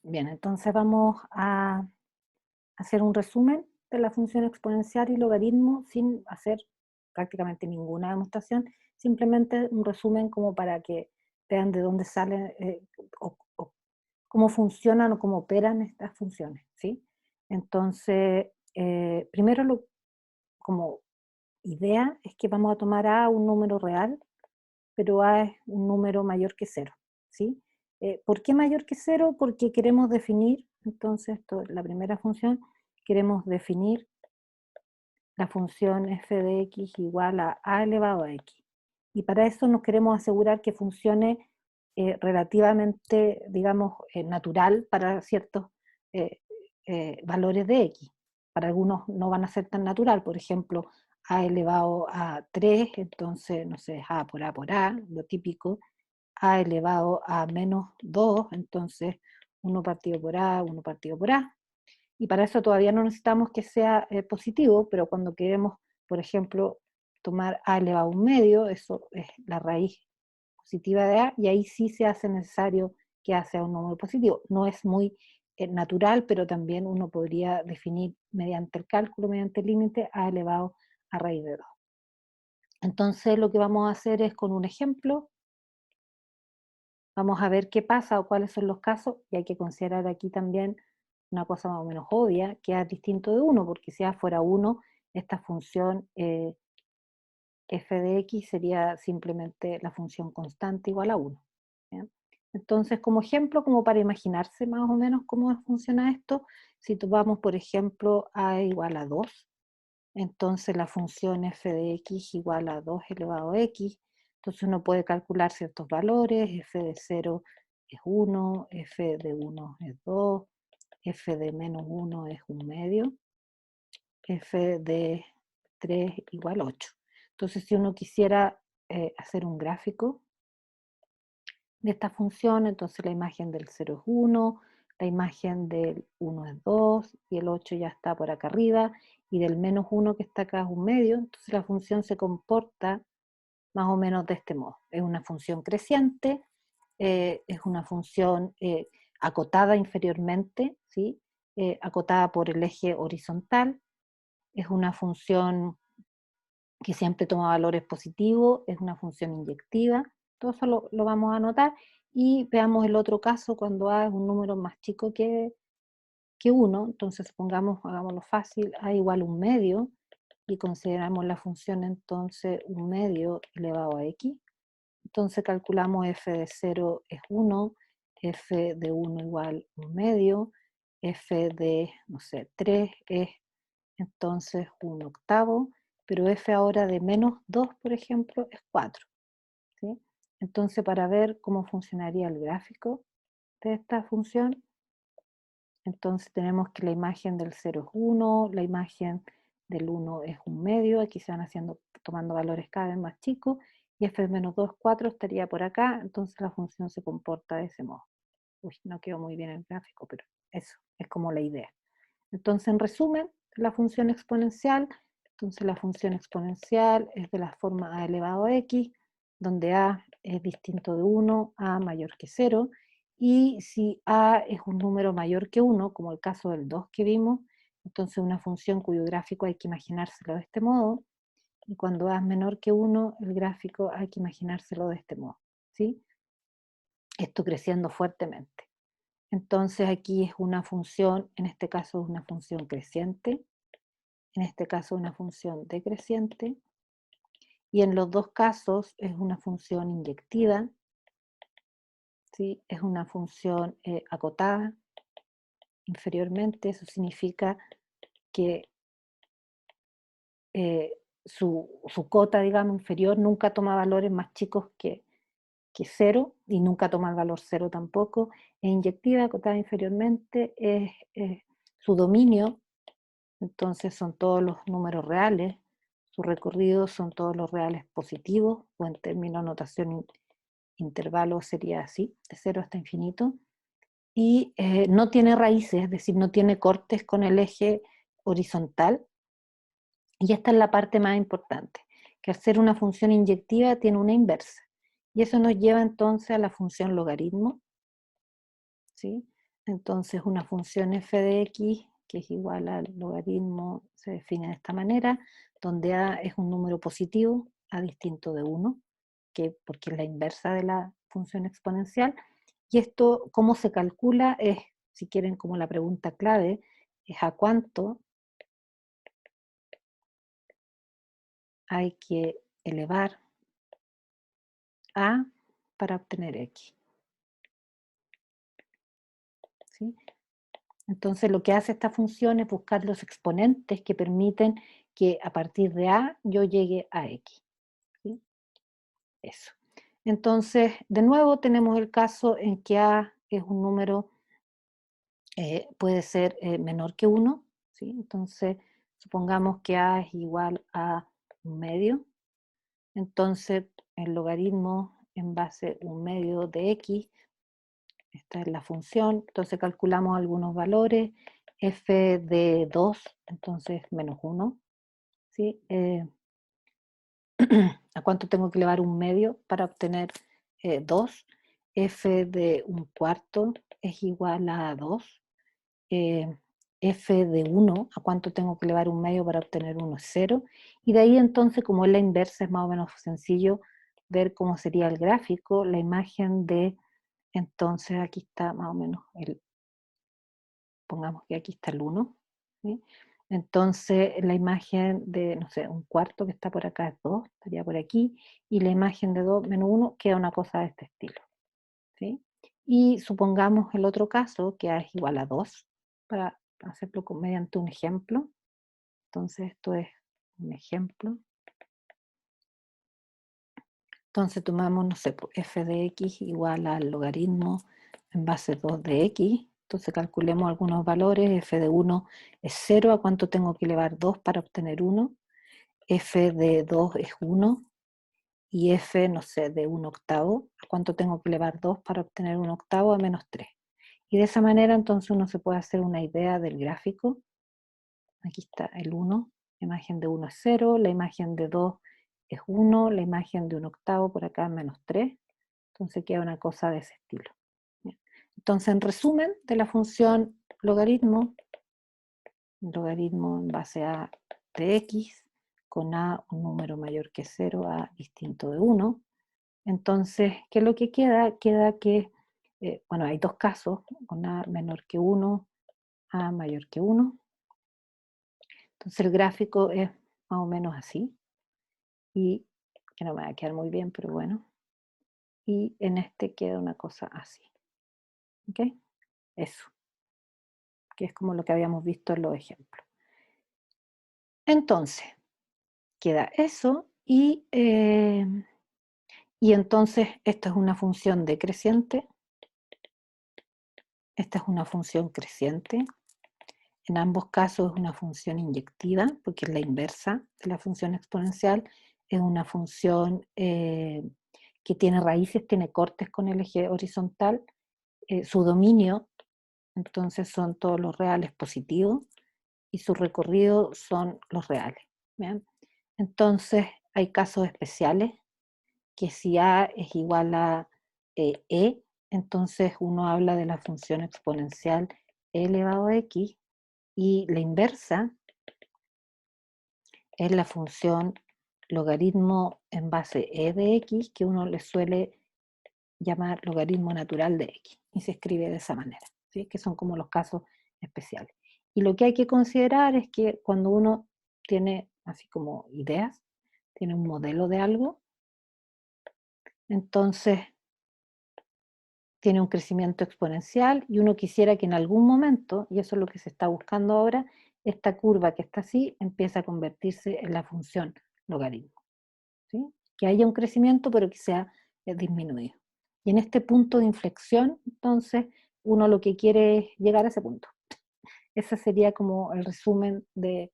Bien, entonces vamos a hacer un resumen de la función exponencial y logaritmo sin hacer prácticamente ninguna demostración, simplemente un resumen como para que vean de dónde salen o cómo funcionan o cómo operan estas funciones, ¿sí? Entonces, primero como idea es que vamos a tomar A un número real, pero A es un número mayor que cero, ¿sí? ¿Por qué mayor que cero? Porque queremos definir, entonces, la primera función, queremos definir la función f de x igual a elevado a x. Y para eso nos queremos asegurar que funcione relativamente, digamos, natural para ciertos eh, valores de x. Para algunos no van a ser tan natural, por ejemplo, a elevado a 3, entonces, no sé, a por a, lo típico. A elevado a menos 2, entonces 1 partido por a, 1 partido por a. Y para eso todavía no necesitamos que sea positivo, pero cuando queremos, por ejemplo, tomar a elevado a un medio, eso es la raíz positiva de a, y ahí sí se hace necesario que a sea un número positivo. No es muy natural, pero también uno podría definir mediante el cálculo, mediante el límite, a elevado a raíz de 2. Entonces lo que vamos a hacer es con un ejemplo, vamos a ver qué pasa o cuáles son los casos, y hay que considerar aquí también una cosa más o menos obvia, que es distinto de 1, porque si A fuera 1, esta función f de x sería simplemente la función constante igual a 1. ¿Bien? Entonces, como ejemplo, como para imaginarse más o menos cómo funciona esto, si tomamos, por ejemplo, a igual a 2, entonces la función f de x igual a 2 elevado a x, entonces uno puede calcular ciertos valores, f de 0 es 1, f de 1 es 2, f de menos 1 es un medio, f de 3 igual a 8. Entonces, si uno quisiera hacer un gráfico de esta función, entonces la imagen del 0 es 1, la imagen del 1 es 2, y el 8 ya está por acá arriba, y del menos 1 que está acá es un medio, entonces la función se comporta más o menos de este modo. Es una función creciente, es una función acotada inferiormente, ¿sí? Acotada por el eje horizontal, es una función que siempre toma valores positivos, es una función inyectiva, todo eso lo vamos a anotar, y veamos el otro caso cuando A es un número más chico que 1, entonces pongamos, hagámoslo fácil, A igual a un medio, y consideramos la función entonces un medio elevado a x, entonces calculamos f de 0 es 1, f de 1 igual un medio, f de, no sé, 3 es entonces un octavo, pero f ahora de menos 2, por ejemplo, es 4. ¿Sí? Entonces, para ver cómo funcionaría el gráfico de esta función, entonces tenemos que la imagen del 0 es 1, la imagen del 1 es un medio, aquí se van haciendo, tomando valores cada vez más chicos, y f de menos 2, 4 estaría por acá, entonces la función se comporta de ese modo. Uy, no quedó muy bien el gráfico, pero eso es como la idea. Entonces, en resumen, la función exponencial, entonces la función exponencial es de la forma a elevado a x, donde a es distinto de 1, a mayor que 0, y si a es un número mayor que 1, como el caso del 2 que vimos, entonces una función cuyo gráfico hay que imaginárselo de este modo, y cuando a es menor que 1, el gráfico hay que imaginárselo de este modo, ¿sí? Esto creciendo fuertemente. Entonces aquí es una función, en este caso es una función creciente, en este caso una función decreciente, y en los dos casos es una función inyectiva, ¿sí? Es una función acotada inferiormente, eso significa que eh, su cota, digamos, inferior nunca toma valores más chicos que 0, y nunca toma el valor 0 tampoco, es inyectiva, acotada inferiormente, es su dominio. Entonces son todos los números reales, su recorrido son todos los reales positivos, o en términos de notación intervalo sería así, de 0 hasta infinito, y no tiene raíces, es decir, no tiene cortes con el eje horizontal, y esta es la parte más importante, que al ser una función inyectiva tiene una inversa, y eso nos lleva entonces a la función logaritmo, ¿sí? Entonces una función f de x, que es igual al logaritmo, se define de esta manera, donde a es un número positivo, a distinto de 1, porque es la inversa de la función exponencial. Y esto, ¿cómo se calcula? Es, si quieren, como la pregunta clave, es a cuánto hay que elevar a para obtener x. ¿Sí? Entonces lo que hace esta función es buscar los exponentes que permiten que a partir de a yo llegue a x. ¿Sí? Eso. Entonces, de nuevo tenemos el caso en que a es un número, puede ser menor que 1. ¿Sí? Entonces, supongamos que a es igual a un medio. Entonces, el logaritmo en base a un medio de x, esta es la función, entonces calculamos algunos valores, f de 2, entonces menos 1, ¿sí? ¿A cuánto tengo que elevar un medio para obtener 2? F de un cuarto es igual a 2. eh, F de 1, ¿a cuánto tengo que elevar un medio para obtener 1? Es 0. Y de ahí entonces, como es la inversa, es más o menos sencillo ver cómo sería el gráfico, la imagen de, entonces aquí está más o menos, pongamos que aquí está el 1, ¿sí? Entonces la imagen de, no sé, un cuarto que está por acá es 2, estaría por aquí, y la imagen de 2 menos 1 queda una cosa de este estilo, ¿sí? Y supongamos el otro caso, que A es igual a 2, para hacerlo mediante un ejemplo. Entonces esto es un ejemplo. Entonces tomamos, no sé, pues, f de x igual al logaritmo en base 2 de x. Entonces calculemos algunos valores. F de 1 es 0. ¿A cuánto tengo que elevar 2 para obtener 1? F de 2 es 1. Y f, no sé, de 1 octavo. ¿A cuánto tengo que elevar 2 para obtener 1 octavo? A menos 3. Y de esa manera entonces uno se puede hacer una idea del gráfico. Aquí está el 1, la imagen de 1 es 0, la imagen de 2 es 1, la imagen de 1 octavo por acá es menos 3, entonces queda una cosa de ese estilo. Entonces, en resumen, de la función logaritmo, logaritmo en base a de x, con a un número mayor que 0, a distinto de 1, entonces, ¿qué es lo que queda? Queda que, bueno, hay dos casos, con a menor que 1, a mayor que 1. Entonces el gráfico es más o menos así, y que no me va a quedar muy bien, pero bueno. Y en este queda una cosa así. ¿Ok? Eso, que es como lo que habíamos visto en los ejemplos. Entonces, queda eso, y entonces esta es una función decreciente, esta es una función creciente. En ambos casos es una función inyectiva, porque es la inversa de la función exponencial. Es una función que tiene raíces, tiene cortes con el eje horizontal. Su dominio, entonces, son todos los reales positivos, y su recorrido son los reales. ¿Bien? Entonces, hay casos especiales, que si A es igual a E, entonces uno habla de la función exponencial e elevado a x, y la inversa es la función logaritmo en base e de x, que uno le suele llamar logaritmo natural de x, y se escribe de esa manera, ¿sí? Que son como los casos especiales. Y lo que hay que considerar es que cuando uno tiene así como ideas, tiene un modelo de algo, entonces tiene un crecimiento exponencial, y uno quisiera que en algún momento, y eso es lo que se está buscando ahora, esta curva que está así empieza a convertirse en la función logaritmo, ¿sí? Que haya un crecimiento, pero que sea disminuido. Y en este punto de inflexión, entonces, uno lo que quiere es llegar a ese punto. Ese sería como el resumen de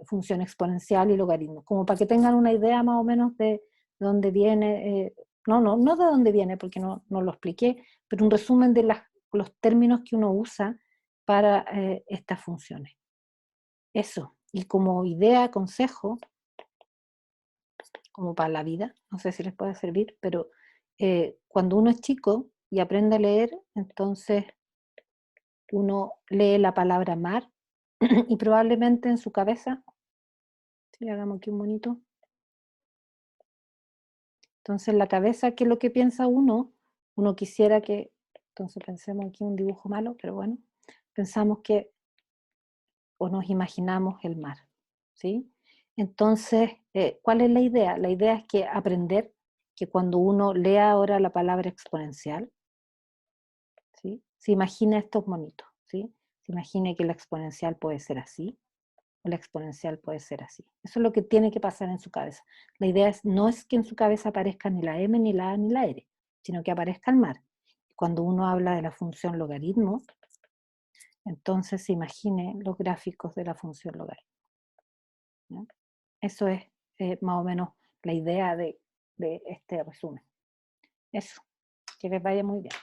función exponencial y logaritmo, como para que tengan una idea más o menos de dónde viene, no de dónde viene, porque no lo expliqué, pero un resumen de los términos que uno usa para estas funciones. Eso, y como idea, consejo, como para la vida, no sé si les puede servir, pero cuando uno es chico y aprende a leer, entonces uno lee la palabra mar y probablemente en su cabeza, si hagamos aquí un monito, entonces en la cabeza, ¿qué es lo que piensa uno? Uno quisiera que, entonces pensemos aquí un dibujo malo, pero bueno, pensamos que, o nos imaginamos el mar, ¿sí? Entonces, ¿cuál es la idea? La idea es que aprender que cuando uno lea ahora la palabra exponencial, ¿sí? Se imagina estos monitos, ¿sí? Se imagine que la exponencial puede ser así, o la exponencial puede ser así. Eso es lo que tiene que pasar en su cabeza. La idea no es que en su cabeza aparezca ni la m, ni la a, ni la r, sino que aparezca el mar. Cuando uno habla de la función logaritmo, entonces se imagine los gráficos de la función logaritmo, ¿no? Eso es más o menos la idea de este resumen. Eso, que les vaya muy bien.